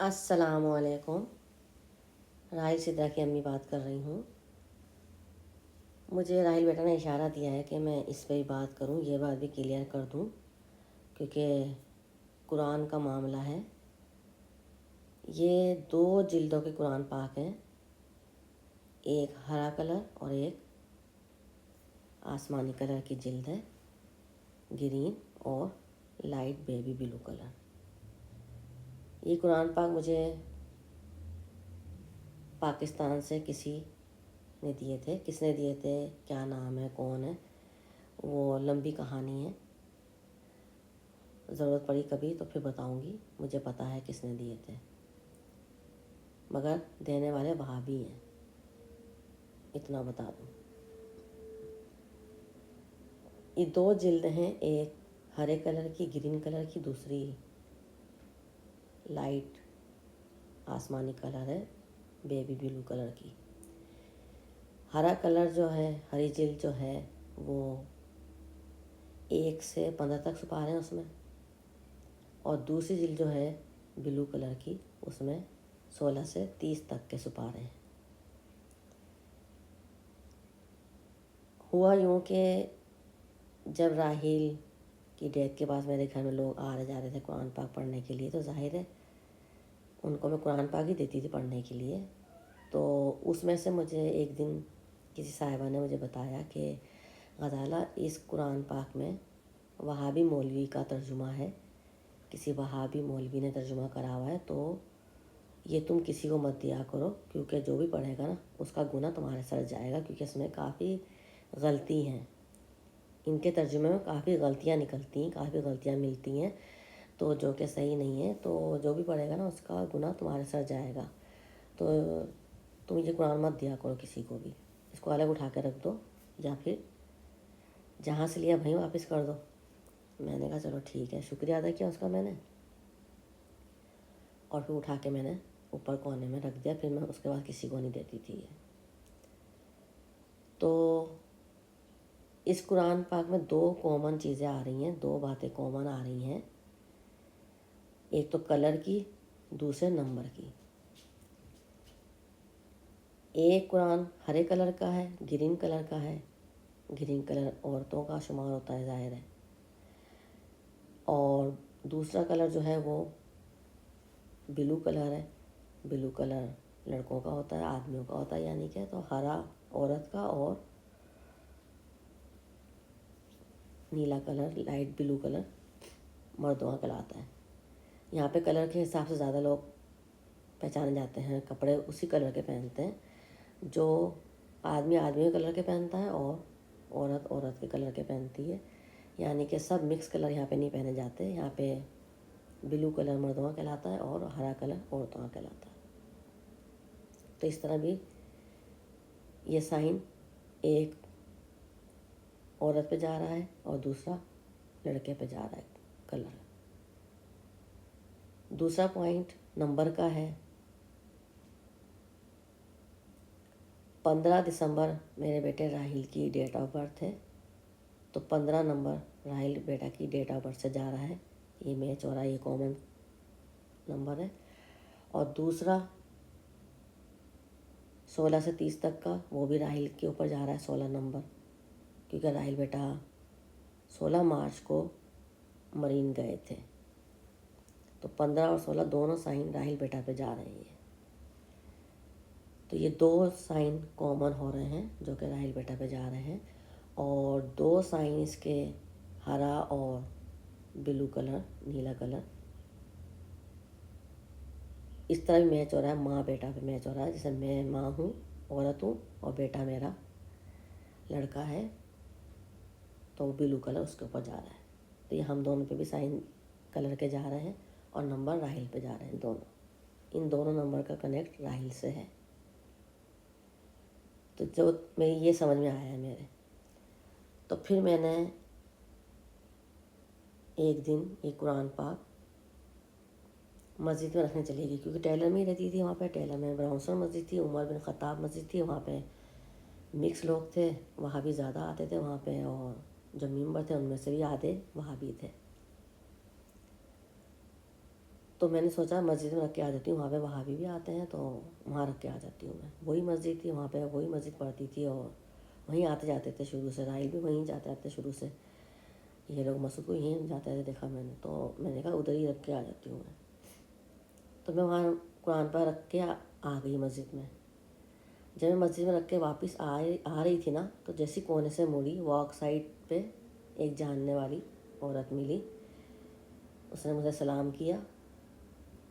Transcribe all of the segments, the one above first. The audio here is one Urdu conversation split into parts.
السلام علیکم۔ راحل سدرا کی امی بات کر رہی ہوں۔ مجھے راحل بیٹا نے اشارہ دیا ہے کہ میں اس پہ ہی بات کروں، یہ بات بھی کلیئر کر دوں، کیونکہ قرآن کا معاملہ ہے۔ یہ 2 جلدوں کے قرآن پاک ہیں، ایک ہرا کلر اور ایک آسمانی کلر کی جلد ہے، گرین اور لائٹ بیبی بلو کلر۔ یہ قرآن پاک مجھے پاکستان سے کسی نے دیے تھے۔ کس نے دیے تھے، کیا نام ہے، کون ہے، وہ لمبی کہانی ہے، ضرورت پڑی کبھی تو پھر بتاؤں گی۔ مجھے پتہ ہے کس نے دیے تھے، مگر دینے والے وہابی ہیں، اتنا بتا دوں۔ یہ 2 جلد ہیں، ایک ہرے کلر کی گرین کلر کی، دوسری لائٹ آسمانی کلر ہے بیبی بلو کلر کی۔ ہرا کلر جو ہے، ہری جلد جو ہے، وہ 1 سے 15 تک سپارے ہیں اس میں، اور دوسری جلد جو ہے بلو کلر کی، اس میں 16 سے 30 تک کے سپارے ہیں۔ ہوا یوں کہ جب راحیل کی ڈیتھ کے بعد میرے گھر میں لوگ آ رہے جا رہے تھے قرآن پاک پڑھنے کے لیے، تو ظاہر ہے ان کو میں قرآن پاک ہی دیتی تھی پڑھنے کے لیے۔ تو اس میں سے مجھے ایک دن کسی صاحبہ نے مجھے بتایا کہ غزالہ، اس قرآن پاک میں وہابی مولوی کا ترجمہ ہے، کسی وہابی مولوی نے ترجمہ کرا ہوا ہے، تو یہ تم کسی کو مت دیا کرو، کیونکہ جو بھی پڑھے گا نا اس کا گناہ تمہارے سر جائے گا، کیونکہ اس میں کافی غلطی ہیں، ان کے ترجمے میں کافی غلطیاں نکلتی ہیں، کافی غلطیاں ملتی ہیں، تو جو کہ صحیح نہیں ہے، تو جو بھی پڑھے گا نا اس کا گناہ تمہارے سر جائے گا۔ تو تم یہ قرآن مت دیا کرو کسی کو بھی، اس کو الگ اٹھا کے رکھ دو، یا پھر جہاں سے لیا وہیں واپس کر دو۔ میں نے کہا چلو ٹھیک ہے، شکریہ ادا کیا اس کا میں نے، اور پھر اٹھا کے میں نے اوپر کونے میں رکھ دیا، پھر میں اس کے بعد کسی کو نہیں دیتی تھی یہ۔ تو اس قرآن پاک میں 2 کامن چیزیں آ رہی ہیں، 2 باتیں کامن آ رہی ہیں، ایک تو کلر کی، دوسرے نمبر کی۔ ایک قرآن ہرے کلر کا ہے، گرین کلر کا ہے، گرین کلر عورتوں کا شمار ہوتا ہے ظاہر ہے، اور دوسرا کلر جو ہے وہ بلو کلر ہے، بلو کلر لڑکوں کا ہوتا ہے، آدمیوں کا ہوتا ہے، یعنی کہ تو ہرا عورت کا اور نیلا کلر لائٹ بلو کلر مردوں کا کہلاتا ہے۔ یہاں پہ کلر کے حساب سے زیادہ لوگ پہچانے جاتے ہیں، کپڑے اسی کلر کے پہنتے ہیں، جو آدمی کے کلر کے پہنتا ہے اور عورت کے کلر کے پہنتی ہے، یعنی کہ سب مکس کلر یہاں پہ نہیں پہنے جاتے۔ یہاں پہ بلو کلر مردوں کا کہلاتا ہے اور ہرا کلر عورتوں کا کہلاتا ہے۔ تو اس طرح بھی یہ سائن ایک عورت پہ جا رہا ہے اور دوسرا لڑکے پہ جا رہا ہے کلر۔ دوسرا پوائنٹ نمبر کا ہے۔ 15 دسمبر میرے بیٹے راحیل کی ڈیٹ آف برتھ ہے، تو 15 نمبر راحیل بیٹا کی ڈیٹ آف برتھ سے جا رہا ہے، یہ میچ ہو رہا ہے، یہ کامن نمبر ہے۔ اور دوسرا 16 سے 30 تک کا، وہ بھی راحیل کے اوپر جا رہا ہے 16 نمبر، کیونکہ راحیل بیٹا 16 مارچ کو مرین گئے تھے، تو 15 اور 16 دونوں سائن راحیل بیٹا پہ جا رہے ہیں۔ تو یہ 2 سائن کامن ہو رہے ہیں جو کہ راحیل بیٹا پہ جا رہے ہیں، اور 2 سائن اس کے ہرا اور بلو کلر نیلا کلر، اس طرح بھی میچ ہو رہا ہے، ماں بیٹا پہ میچ ہو رہا ہے، جیسے میں ماں ہوں، عورت ہوں، اور بیٹا میرا لڑکا ہے، تو بلو کلر اس کے اوپر جا رہا ہے۔ تو یہ ہم دونوں پہ بھی سائن کلر کے جا رہے ہیں اور نمبر راحیل پہ جا رہے ہیں، دونوں، ان دونوں نمبر کا کنیکٹ راحیل سے ہے۔ تو جو میں یہ سمجھ میں آیا ہے میرے، تو پھر میں نے ایک دن یہ قرآن پاک مسجد میں رکھنے چلی گئی، کیونکہ ٹیلر میں ہی رہتی تھی، وہاں پہ ٹیلر میں براؤنسر مسجد تھی، عمر بن خطاب مسجد تھی، وہاں پہ مکس لوگ تھے، وہاں بھی زیادہ آتے تھے وہاں پہ، اور جو ممبر تھے ان میں سے بھی آدھے وہاں بھی تھے۔ تو میں نے سوچا مسجد میں رکھ کے آ جاتی ہوں، وہاں پہ وہابی بھی آتے ہیں تو وہاں رکھ کے آ جاتی ہوں میں. وہی مسجد تھی، وہاں پہ وہی مسجد پڑھتی تھی اور وہیں آتے جاتے تھے شروع سے. راحل بھی وہیں جاتے آتے شروع سے. یہ لوگ مسعود کو یہیں جاتے تھے دیکھا میں نے، تو میں نے کہا ادھر ہی رکھ کے آ جاتی ہوں میں. تو میں وہاں قرآن پاک رکھ کے آ گئی مسجد میں. جب میں مسجد میں رکھ کے واپس آ رہی تھی نا، تو جیسی کونے سے مڑی، واک سائڈ پہ ایک جاننے والی عورت ملی. اس نے مجھے سلام کیا.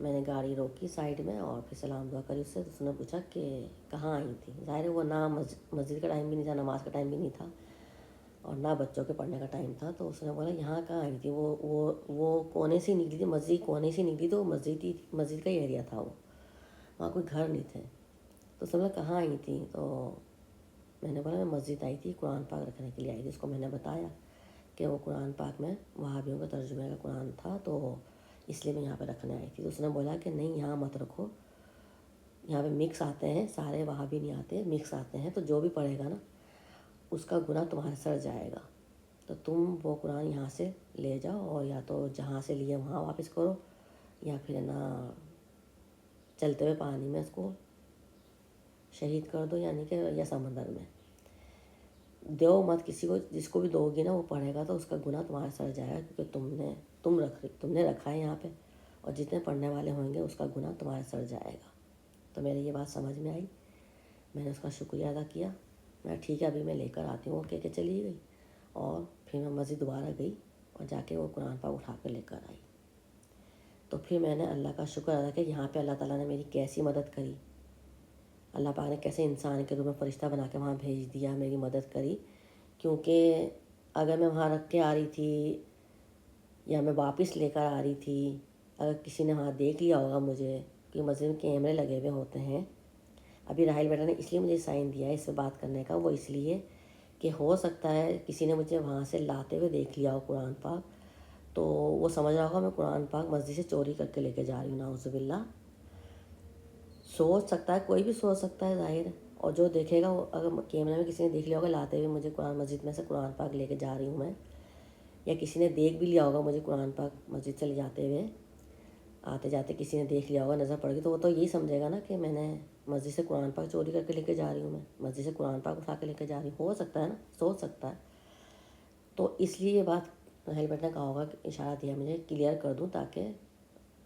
میں نے گاڑی روکی سائڈ میں اور پھر سلام دعا کری اس سے. تو اس نے پوچھا کہ کہاں آئی تھی. ظاہر ہے وہ نہ مسجد کا ٹائم بھی نہیں تھا، نماز کا ٹائم بھی نہیں تھا اور نہ بچوں کے پڑھنے کا ٹائم تھا. تو اس نے بولا یہاں کہاں آئی تھی. وہ کونے سے نکلی تھی، مسجد کونے سے نکلی. تو مسجد کا ہی ایریا تھا، وہ وہاں کوئی گھر نہیں تھے. تو اس نے بولا کہاں آئی تھی. تو میں نے بولا میں مسجد آئی تھی، قرآن پاک رکھنے کے لیے آئی تھی. اس کو میں نے بتایا کہ وہ قرآن پاک میں وہابیوں کا ترجمے کا قرآن تھا تو اس لیے میں یہاں پہ رکھنے آئی تھی. تو اس نے بولا کہ نہیں یہاں مت رکھو، یہاں پہ مکس آتے ہیں، سارے وہابی نہیں آتے، مکس آتے ہیں. تو جو بھی پڑھے گا نا اس کا گناہ تمہارے سر جائے گا. تو تم وہ قرآن یہاں سے لے جاؤ اور یا تو جہاں سے لیے وہاں واپس کرو یا پھر نا چلتے ہوئے پانی میں اس کو شہید کر دو، یعنی کہ یا سمندر میں دو مت کسی کو. جس کو بھی دو گی نا وہ پڑھے گا تو اس کا گناہ تمہارے سر جائے گا، کیونکہ تم نے رکھا ہے یہاں پہ اور جتنے پڑھنے والے ہوئیں گے اس کا گناہ تمہارے سر جائے گا. تو میرے یہ بات سمجھ میں آئی. میں نے اس کا شکریہ ادا کیا. میں ٹھیک ہے ابھی میں لے کر آتی ہوں، وہ کہہ کے چلی گئی. اور پھر میں مسجد دوبارہ گئی اور جا کے وہ قرآن پاک اٹھا کے لے کر آئی. تو پھر میں نے اللہ کا شکر ادا کیا. یہاں پہ اللہ تعالیٰ نے میری کیسی مدد کری. اللہ پاک نے کیسے انسان کے روپ میں فرشتہ بنا کے وہاں بھیج دیا، میری مدد کری. کیونکہ اگر میں وہاں رکھ کے آ رہی تھی یا میں واپس لے کر آ رہی تھی، اگر کسی نے وہاں دیکھ لیا ہوگا مجھے، کیونکہ مسجد میں کیمرے لگے ہوئے ہوتے ہیں. ابھی راحل بیٹا نے اس لیے مجھے سائن دیا ہے اس سے بات کرنے کا، وہ اس لیے کہ ہو سکتا ہے کسی نے مجھے وہاں سے لاتے ہوئے دیکھ لیا ہو قرآن پاک، تو وہ سمجھ رہا ہوگا میں قرآن پاک مسجد سے چوری کر کے لے کے جا رہی ہوں. نعوذ باللہ. سوچ سکتا ہے، کوئی بھی سوچ سکتا ہے ظاہر ہے. اور جو دیکھے گا وہ اگر کیمرے میں کسی نے دیکھ لیا ہوگا لاتے ہوئے مجھے قرآن مسجد میں سے قرآن پاک لے کے جا رہی ہوں میں، یا کسی نے دیکھ بھی لیا ہوگا مجھے قرآن پاک مسجد سے لے جاتے ہوئے، آتے جاتے کسی نے دیکھ لیا ہوگا، نظر پڑ گئی، تو وہ تو یہی سمجھے گا نا کہ میں نے مسجد سے قرآن پاک چوری کر کے لے کے جا رہی ہوں، میں مسجد سے قرآن پاک اٹھا کے لے کے جا رہی ہوں. ہو سکتا ہے نا، سوچ سکتا ہے. تو اس لیے یہ بات راحل بیٹا نے کہا ہوگا کہ اشارہ دیا مجھے کلیئر کر دوں، تاکہ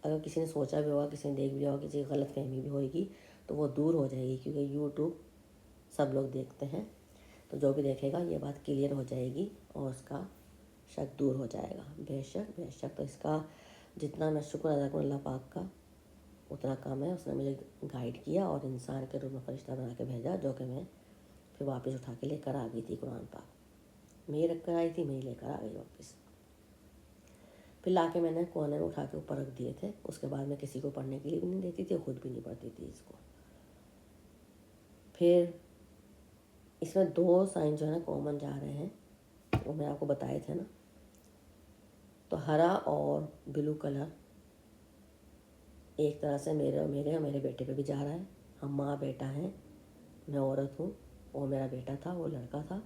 اگر کسی نے سوچا بھی ہوگا، کسی نے دیکھ بھی لیا ہوگا، کسی کی غلط فہمی بھی ہوئے گی تو وہ دور ہو جائے گی. کیونکہ یوٹیوب سب لوگ دیکھتے ہیں، تو جو بھی دیکھے گا یہ بات کلیئر ہو جائے گی اور اس کا شک دور ہو جائے گا. بے شک بے شک. تو اس کا جتنا میں شکر ادا کروں اللہ پاک کا اتنا کم ہے. اس نے مجھے گائیڈ کیا اور انسان کے روپ میں فرشتہ بنا کے بھیجا، جو کہ میں پھر واپس اٹھا کے لے کر آ گئی تھی قرآن پاک. میں ہی رکھ کر آئی تھی، میں ہی لے کر آ گئی واپس. پھر لا کے میں نے کونے میں اٹھا کے اوپر رکھ دیے تھے. اس کے بعد میں کسی کو پڑھنے کے لیے بھی نہیں دیتی تھی، خود بھی نہیں پڑھتی تھی اس کو. پھر اس میں 2 سائن جو ہے نا کامن جا رہے ہیں، وہ میں آپ کو بتائے تھے نا. تو ہرا اور بلو کلر ایک طرح سے میرے اور میرے بیٹے پہ بھی جا رہا ہے. ہم ماں بیٹا ہیں، میں عورت ہوں، وہ میرا بیٹا تھا، وہ لڑکا تھا.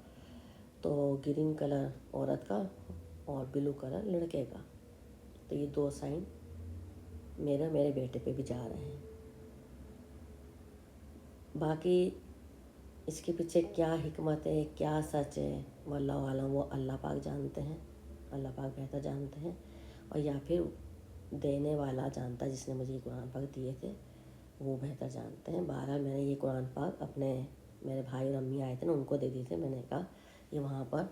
تو گرین کلر عورت کا اور بلو کلر لڑکے کا. تو یہ 2 سائن میرے بیٹے پہ بھی جا رہے ہیں. باقی اس کے پیچھے کیا حکمت ہے، کیا سچ ہے، واللہ عالم، وہ اللہ پاک جانتے ہیں، اللہ پاک بہتر جانتے ہیں. اور یا پھر دینے والا جانتا ہے، جس نے مجھے یہ قرآن پاک دیے تھے وہ بہتر جانتے ہیں. بہرحال میں نے یہ قرآن پاک میرے بھائی اور امی آئے تھے نا ان کو دے دیے تھے. میں نے کہا یہ وہاں پر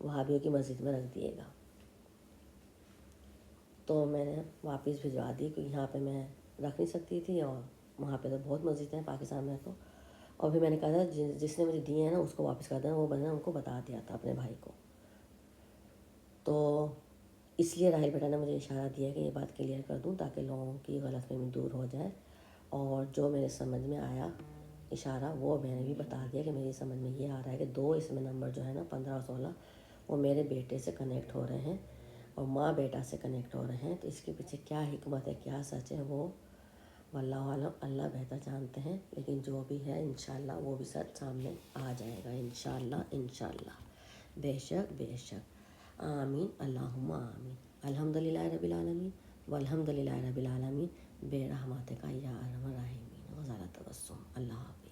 وہابیوں کی مسجد میں رکھ دیے گا. تو میں نے واپس بھجوا دی، کیونکہ یہاں پہ میں رکھ نہیں سکتی تھی اور وہاں پہ تو بہت مسجد ہیں پاکستان میں تو. اور پھر میں نے کہا تھا جس نے مجھے دیے ہیں نا اس کو واپس کر دینا، وہ میں نے ان کو بتا دیا تھا اپنے بھائی کو. تو اس لیے راحل بیٹا نے مجھے اشارہ دیا کہ یہ بات کلیئر کر دوں تاکہ لوگوں کی غلط فہمی دور ہو جائے. اور جو میرے سمجھ میں آیا اشارہ وہ میں نے بھی بتا دیا کہ میری سمجھ میں یہ آ رہا ہے کہ 2 اس میں نمبر جو ہے نا 15 اور 16 وہ میرے بیٹے سے کنیکٹ ہو رہے ہیں اور ماں بیٹا سے کنیکٹ ہو رہے ہیں. تو اس کے پیچھے کیا حکمت ہے، کیا سچ ہے، وہ واللہ عالم، اللہ بہتر جانتے ہیں. لیکن جو بھی ہے انشاءاللہ وہ بھی سچ سامنے آ جائے گا انشاءاللہ انشاءاللہ. بے شک بے شک. آمین اللہم آمین. الحمدللہ رب العالمین. والحمد للہ رب العالمین، بے رحمتک یا ارحم الراحمین، وزارت تبسم۔ اللہ حافظ۔